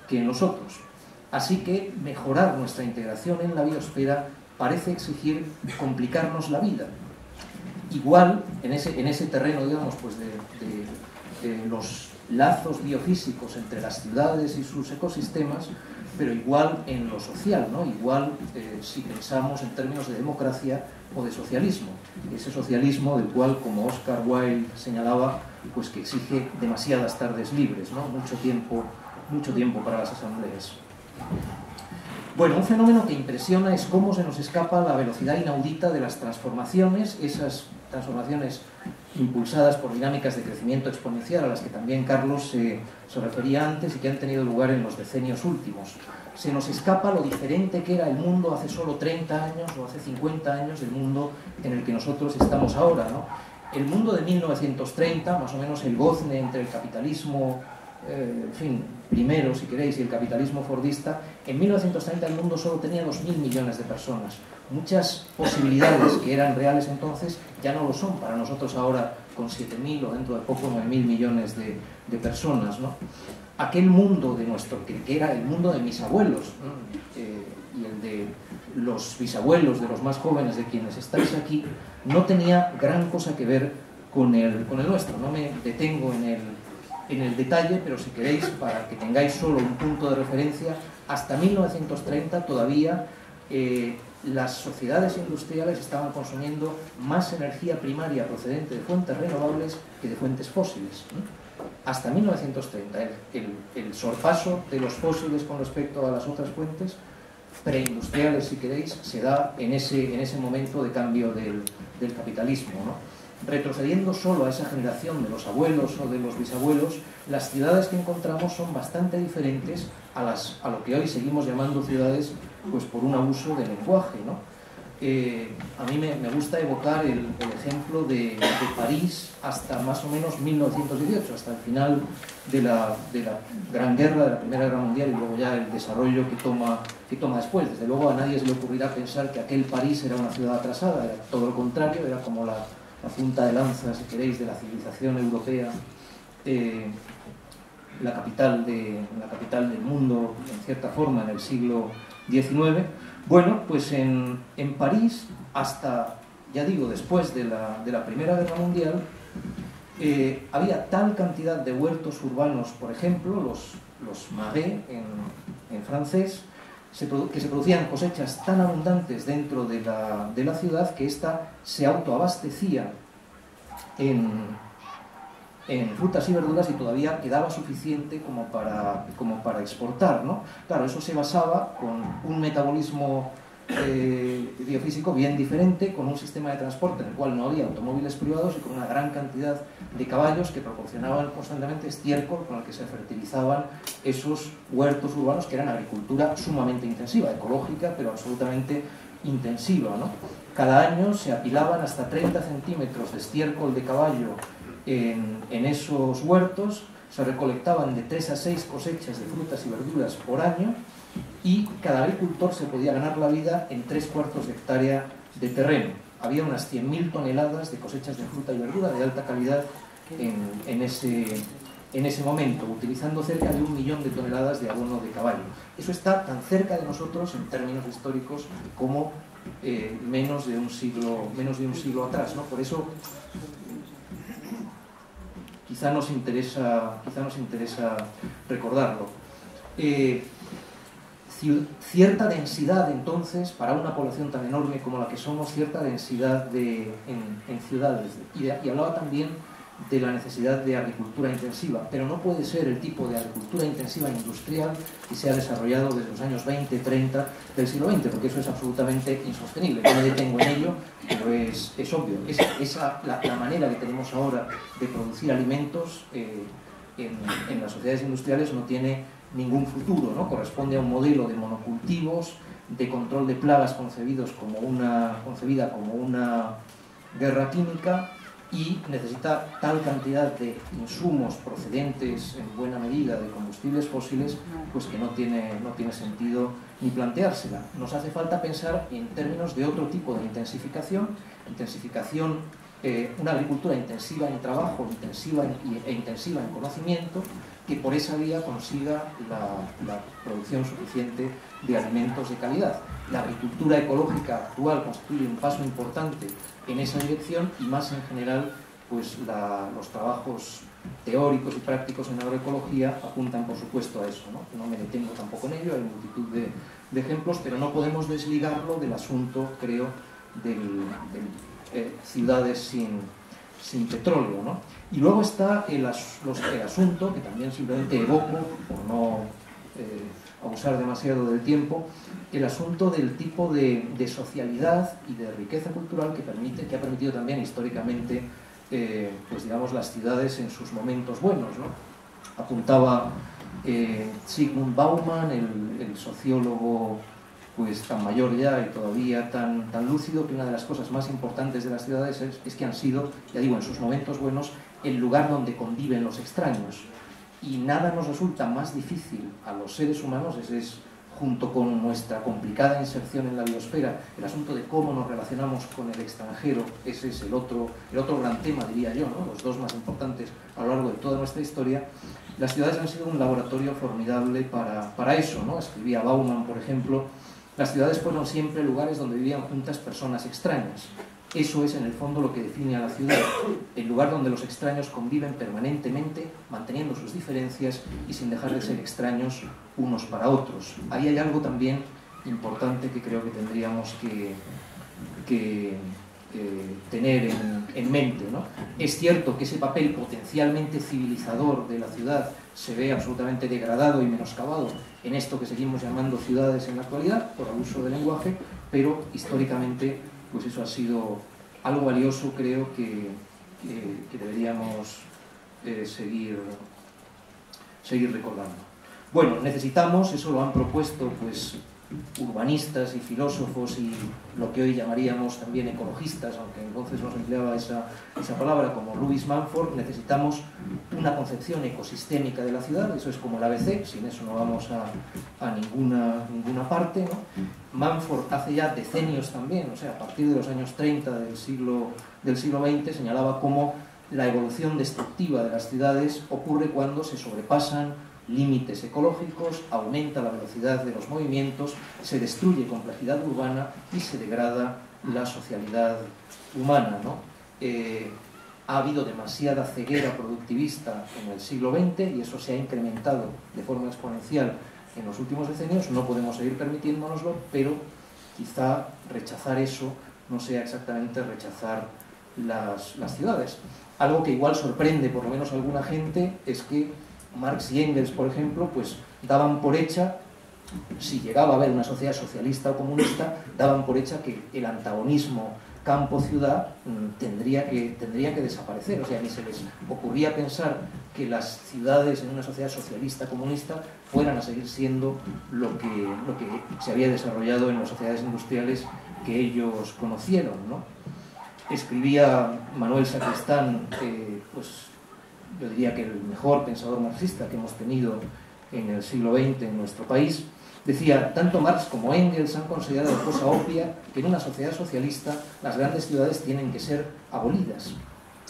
que en los otros. Así que mejorar nuestra integración en la biosfera parece exigir complicarnos la vida. Igual, en ese terreno, digamos, pues de los lazos biofísicos entre las ciudades y sus ecosistemas, pero igual en lo social, ¿no? Igual si pensamos en términos de democracia o de socialismo. Ese socialismo del cual, como Oscar Wilde señalaba, pues que exige demasiadas tardes libres, ¿no? Mucho tiempo para las asambleas. Bueno, un fenómeno que impresiona es cómo se nos escapa la velocidad inaudita de las transformaciones, esas transformaciones impulsadas por dinámicas de crecimiento exponencial a las que también Carlos se refería antes y que han tenido lugar en los decenios últimos. Se nos escapa lo diferente que era el mundo hace solo 30 años o hace 50 años del mundo en el que nosotros estamos ahora, ¿no? El mundo de 1930, más o menos el gozne entre el capitalismo, en fin, primero, si queréis, y el capitalismo fordista, en 1930 el mundo solo tenía 2.000 millones de personas. Muchas posibilidades que eran reales entonces ya no lo son para nosotros ahora con 7.000 o dentro de poco 9.000 millones de personas, ¿no? Aquel mundo de que era el mundo de mis abuelos, ¿no? Y el de los bisabuelos de los más jóvenes de quienes estáis aquí, no tenía gran cosa que ver con el nuestro. No me detengo en el detalle, pero si queréis, para que tengáis solo un punto de referencia, hasta 1930 todavía las sociedades industriales estaban consumiendo más energía primaria procedente de fuentes renovables que de fuentes fósiles. Hasta 1930, el sorpaso de los fósiles con respecto a las otras fuentes preindustriales, si queréis, se da en ese momento de cambio del capitalismo, ¿no? Retrocediendo solo a esa generación de los abuelos o de los bisabuelos, las ciudades que encontramos son bastante diferentes a lo que hoy seguimos llamando ciudades, pues por un abuso de lenguaje, ¿no? A mí me gusta evocar el ejemplo de París hasta más o menos 1918, hasta el final de la Gran Guerra, de la Primera Guerra Mundial, y luego ya el desarrollo que toma después. Desde luego a nadie se le ocurrirá pensar que aquel París era una ciudad atrasada, era todo lo contrario, era como la punta de lanza, si queréis, de la civilización europea, la capital del mundo, en cierta forma, en el siglo XIX. Bueno, pues en París, hasta, ya digo, después de la Primera Guerra Mundial, había tal cantidad de huertos urbanos, por ejemplo, los marais en francés, que se producían cosechas tan abundantes dentro de la ciudad que ésta se autoabastecía en frutas y verduras y todavía quedaba suficiente como para exportar, ¿no? Claro, eso se basaba con un metabolismo biofísico bien diferente, con un sistema de transporte en el cual no había automóviles privados y con una gran cantidad de caballos que proporcionaban constantemente estiércol con el que se fertilizaban esos huertos urbanos, que eran agricultura sumamente intensiva, ecológica, pero absolutamente intensiva, ¿no? Cada año se apilaban hasta 30 centímetros de estiércol de caballo en esos huertos, se recolectaban de 3 a 6 cosechas de frutas y verduras por año, y cada agricultor se podía ganar la vida en 3/4 de hectárea de terreno. Había unas 100.000 toneladas de cosechas de fruta y verdura de alta calidad en ese momento, utilizando cerca de 1 millón de toneladas de abono de caballo. Eso está tan cerca de nosotros en términos históricos como menos de un siglo atrás, ¿no? Por eso quizá nos interesa recordarlo. Cierta densidad, entonces, para una población tan enorme como la que somos, cierta densidad en ciudades. Y hablaba también de la necesidad de agricultura intensiva, pero no puede ser el tipo de agricultura intensiva industrial que se ha desarrollado desde los años 20, 30 del siglo XX, porque eso es absolutamente insostenible. No me detengo en ello, pero es obvio. La manera que tenemos ahora de producir alimentos en las sociedades industriales no tiene ningún futuro, ¿no? Corresponde a un modelo de monocultivos, de control de plagas concebida como una guerra química, y necesita tal cantidad de insumos procedentes en buena medida de combustibles fósiles, pues que no tiene sentido ni planteársela. Nos hace falta pensar en términos de otro tipo de intensificación, una agricultura intensiva en trabajo, intensiva en conocimiento, que por esa vía consiga la producción suficiente de alimentos de calidad. La agricultura ecológica actual constituye un paso importante en esa dirección y más en general pues los trabajos teóricos y prácticos en agroecología apuntan por supuesto a eso, ¿no? No me detengo tampoco en ello, hay multitud de ejemplos, pero no podemos desligarlo del asunto, creo, de ciudades sin petróleo, ¿no? Y luego está el asunto, que también simplemente evoco, por no abusar demasiado del tiempo, el asunto del tipo de socialidad y de riqueza cultural que ha permitido también históricamente pues digamos las ciudades en sus momentos buenos, ¿no? Apuntaba Zygmunt Bauman, el sociólogo pues tan mayor ya y todavía tan lúcido, que una de las cosas más importantes de las ciudades es que han sido, ya digo, en sus momentos buenos, el lugar donde conviven los extraños. Y nada nos resulta más difícil a los seres humanos, ese es, junto con nuestra complicada inserción en la biosfera, el asunto de cómo nos relacionamos con el extranjero, ese es el otro gran tema, diría yo, ¿no? Los dos más importantes a lo largo de toda nuestra historia. Las ciudades han sido un laboratorio formidable para eso, ¿no? Escribía Bauman, por ejemplo, las ciudades fueron siempre lugares donde vivían juntas personas extrañas. Eso es, en el fondo, lo que define a la ciudad, el lugar donde los extraños conviven permanentemente, manteniendo sus diferencias y sin dejar de ser extraños unos para otros. Ahí hay algo también importante que creo que tendríamos que tener en mente, ¿no? Es cierto que ese papel potencialmente civilizador de la ciudad se ve absolutamente degradado y menoscabado en esto que seguimos llamando ciudades en la actualidad, por abuso del lenguaje, pero históricamente pues eso ha sido algo valioso, creo que deberíamos seguir recordando. Bueno, necesitamos, eso lo han propuesto pues urbanistas y filósofos y lo que hoy llamaríamos también ecologistas, aunque entonces no se empleaba esa palabra, como Lewis Mumford. Necesitamos una concepción ecosistémica de la ciudad, eso es como el ABC, sin eso no vamos a ninguna parte, ¿no? Mumford hace ya decenios también, o sea, a partir de los años 30 del siglo XX, señalaba cómo la evolución destructiva de las ciudades ocurre cuando se sobrepasan límites ecológicos, aumenta la velocidad de los movimientos, se destruye complejidad urbana y se degrada la socialidad humana, ¿no? Ha habido demasiada ceguera productivista en el siglo XX y eso se ha incrementado de forma exponencial en los últimos decenios. No podemos seguir permitiéndonoslo, pero quizá rechazar eso no sea exactamente rechazar las ciudades. Algo que igual sorprende por lo menos a alguna gente es que Marx y Engels, por ejemplo, pues daban por hecha, si llegaba a haber una sociedad socialista o comunista, daban por hecha que el antagonismo campo-ciudad tendría que desaparecer. O sea, ni se les ocurría pensar que las ciudades en una sociedad socialista comunista fueran a seguir siendo lo que se había desarrollado en las sociedades industriales que ellos conocieron, ¿no? Escribía Manuel Sacristán, pues yo diría que el mejor pensador marxista que hemos tenido en el siglo XX en nuestro país, decía: tanto Marx como Engels han considerado cosa obvia que en una sociedad socialista las grandes ciudades tienen que ser abolidas.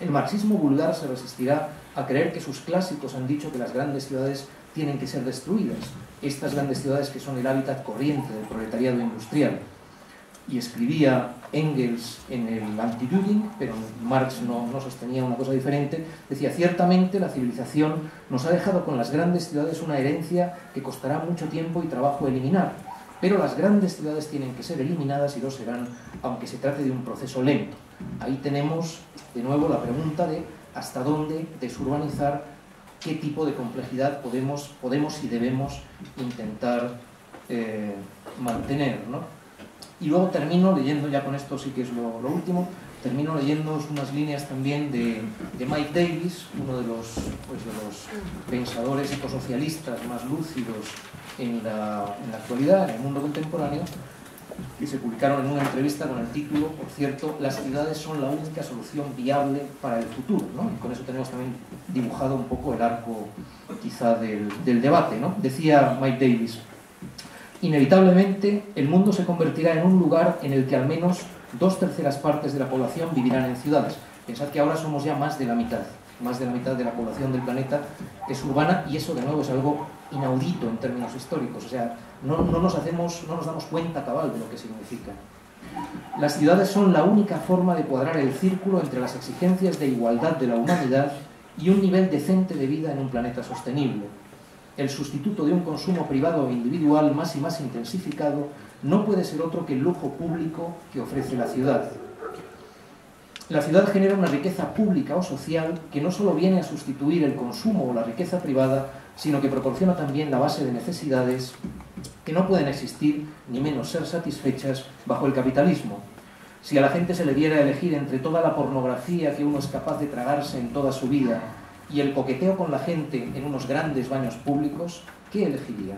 El marxismo vulgar se resistirá a creer que sus clásicos han dicho que las grandes ciudades tienen que ser destruidas, estas grandes ciudades que son el hábitat corriente del proletariado industrial. Y escribía Engels en el Anti-Düring, pero Marx no sostenía una cosa diferente, decía: ciertamente la civilización nos ha dejado con las grandes ciudades una herencia que costará mucho tiempo y trabajo eliminar, pero las grandes ciudades tienen que ser eliminadas y lo serán, aunque se trate de un proceso lento. Ahí tenemos de nuevo la pregunta de hasta dónde desurbanizar, qué tipo de complejidad podemos y debemos intentar mantener, ¿no? Y luego termino leyendo, ya con esto sí que es lo último, termino leyendo unas líneas también de Mike Davis, uno de los pensadores ecosocialistas más lúcidos en la actualidad, en el mundo contemporáneo, que se publicaron en una entrevista con el título, por cierto: las ciudades son la única solución viable para el futuro, ¿no? Y con eso tenemos también dibujado un poco el arco quizá del debate, ¿no? Decía Mike Davis: inevitablemente el mundo se convertirá en un lugar en el que al menos 2/3 partes de la población vivirán en ciudades. Pensad que ahora somos ya más de la mitad. más de la mitad de la población del planeta es urbana, y eso de nuevo es algo inaudito en términos históricos, o sea, no nos damos cuenta cabal de lo que significa. Las ciudades son la única forma de cuadrar el círculo entre las exigencias de igualdad de la humanidad y un nivel decente de vida en un planeta sostenible. El sustituto de un consumo privado o individual más y más intensificado no puede ser otro que el lujo público que ofrece la ciudad. La ciudad genera una riqueza pública o social que no solo viene a sustituir el consumo o la riqueza privada, sino que proporciona también la base de necesidades que no pueden existir ni menos ser satisfechas bajo el capitalismo. Si a la gente se le diera a elegir entre toda la pornografía que uno es capaz de tragarse en toda su vida y el coqueteo con la gente en unos grandes baños públicos, ¿qué elegiría?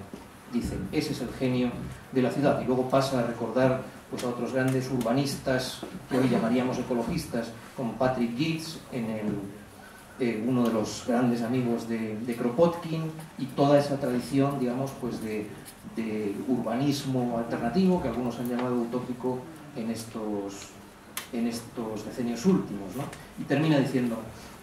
Dicen, ese es el genio de la ciudad. Y luego pasa a recordar pues, a otros grandes urbanistas que hoy llamaríamos ecologistas, como Patrick Gitz, uno de los grandes amigos de Kropotkin, y toda esa tradición, digamos, pues de urbanismo alternativo, que algunos han llamado utópico en estos decenios últimos, ¿no? Y termina diciendo,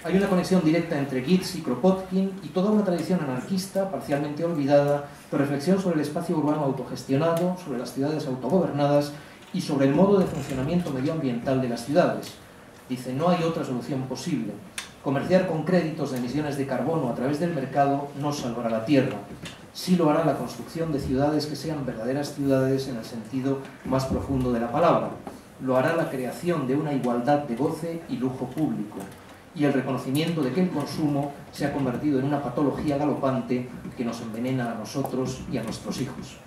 hay una conexión directa entre Gitz y Kropotkin y toda una tradición anarquista, parcialmente olvidada, de reflexión sobre el espacio urbano autogestionado, sobre las ciudades autogobernadas y sobre el modo de funcionamiento medioambiental de las ciudades. Dice, no hay otra solución posible. Comerciar con créditos de emisiones de carbono a través del mercado no salvará la Tierra. Sí lo hará la construcción de ciudades que sean verdaderas ciudades en el sentido más profundo de la palabra. Lo hará la creación de una igualdad de goce y lujo público, y el reconocimiento de que el consumo se ha convertido en una patología galopante que nos envenena a nosotros y a nuestros hijos.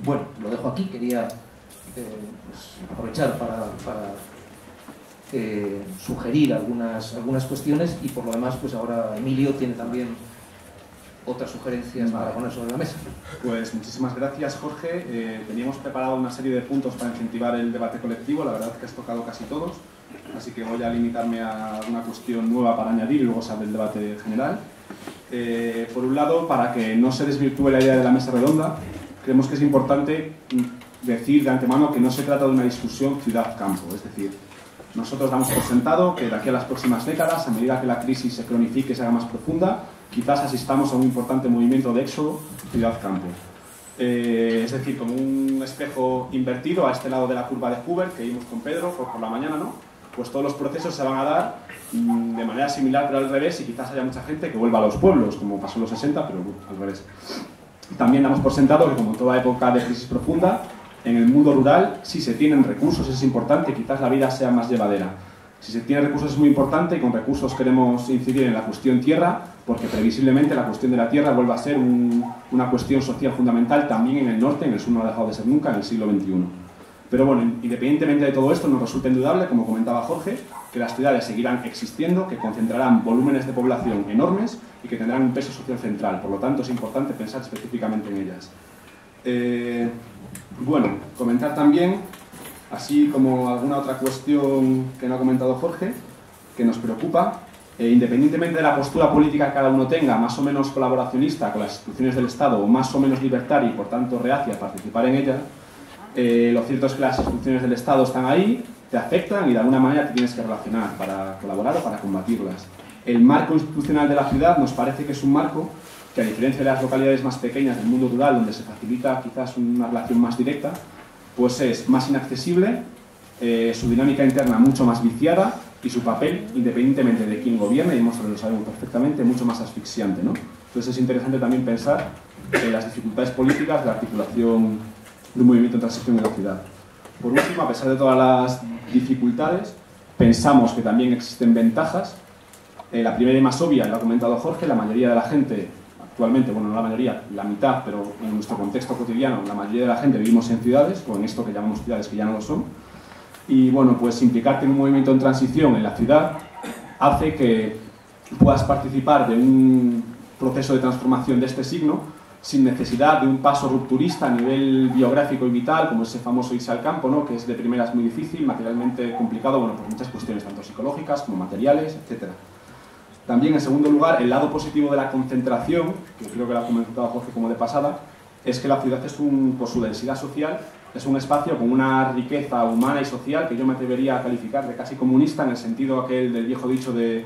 Bueno, lo dejo aquí, quería aprovechar para sugerir algunas cuestiones, y por lo demás pues ahora Emilio tiene también otras sugerencias para poner sobre la mesa. Pues muchísimas gracias, Jorge. Teníamos preparado una serie de puntos para incentivar el debate colectivo, la verdad es que has tocado casi todos, así que voy a limitarme a una cuestión nueva para añadir y luego se abre el debate general. Por un lado, para que no se desvirtúe la idea de la mesa redonda, creemos que es importante decir de antemano que no se trata de una discusión ciudad-campo, es decir, nosotros damos por sentado que de aquí a las próximas décadas, a medida que la crisis se cronifique y se haga más profunda, quizás asistamos a un importante movimiento de éxodo ciudad-campo. Es decir, como un espejo invertido a este lado de la curva de Hoover que vimos con Pedro por la mañana, ¿no? Pues todos los procesos se van a dar de manera similar pero al revés, y quizás haya mucha gente que vuelva a los pueblos, como pasó en los 60, pero al revés. También damos por sentado que, como en toda época de crisis profunda, en el mundo rural, si se tienen recursos es importante, quizás la vida sea más llevadera. Si se tiene recursos es muy importante, y con recursos queremos incidir en la cuestión tierra, porque previsiblemente la cuestión de la tierra vuelve a ser una cuestión social fundamental también en el norte, en el sur no ha dejado de ser nunca, en el siglo XXI. Pero bueno, independientemente de todo esto, nos resulta indudable, como comentaba Jorge, que las ciudades seguirán existiendo, que concentrarán volúmenes de población enormes y que tendrán un peso social central. Por lo tanto, es importante pensar específicamente en ellas. Bueno, comentar también, así como alguna otra cuestión que no ha comentado Jorge, que nos preocupa, independientemente de la postura política que cada uno tenga, más o menos colaboracionista con las instituciones del Estado o más o menos libertaria y por tanto reacia a participar en ella, lo cierto es que las instituciones del Estado están ahí, te afectan y de alguna manera te tienes que relacionar para colaborar o para combatirlas. El marco institucional de la ciudad nos parece que es un marco que, a diferencia de las localidades más pequeñas del mundo rural, donde se facilita quizás una relación más directa, pues es más inaccesible, su dinámica interna mucho más viciada y su papel, independientemente de quién gobierne, y nosotros lo sabemos perfectamente, mucho más asfixiante, ¿no? Entonces es interesante también pensar en las dificultades políticas de la articulación de un movimiento de transición en la ciudad. Por último, a pesar de todas las dificultades, pensamos que también existen ventajas. La primera y más obvia, lo ha comentado Jorge, la mayoría de la gente actualmente, bueno, no la mayoría, la mitad, pero en nuestro contexto cotidiano, la mayoría de la gente vivimos en ciudades, o en esto que llamamos ciudades que ya no lo son, y bueno, pues implicarte en un movimiento en transición en la ciudad hace que puedas participar de un proceso de transformación de este signo sin necesidad de un paso rupturista a nivel biográfico y vital, como ese famoso irse al campo, ¿no? Que es de primeras muy difícil, materialmente complicado, bueno, por muchas cuestiones, tanto psicológicas como materiales, etc. También, en segundo lugar, el lado positivo de la concentración, que creo que lo ha comentado Jorge como de pasada, es que la ciudad es por su densidad social, es un espacio con una riqueza humana y social que yo me atrevería a calificar de casi comunista, en el sentido aquel del viejo dicho de